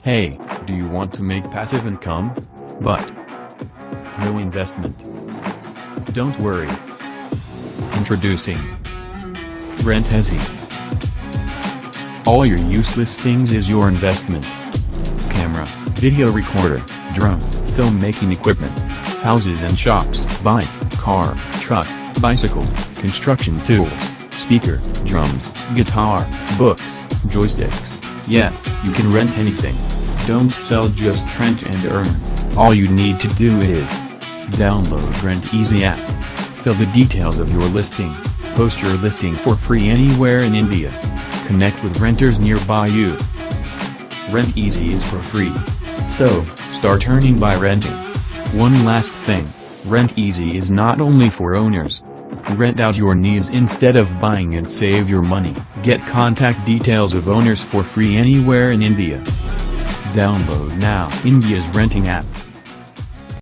Hey, do you want to make passive income? But no investment? Don't worry. Introducing RentEasy. All your useless things is your investment. Camera, video recorder, drone, filmmaking equipment, houses and shops, bike, car, truck, bicycle, construction tools, speaker, drums, guitar, books, joysticks. Yeah, you can rent anything. Don't sell, just rent and earn. All you need to do is download RentEasy app. Fill the details of your listing. Post your listing for free anywhere in India. Connect with renters nearby you. RentEasy is for free. So, start earning by renting. One last thing, RentEasy is not only for owners. Rent out your needs instead of buying and save your money. Get contact details of owners for free anywhere in India. Download now India's renting app.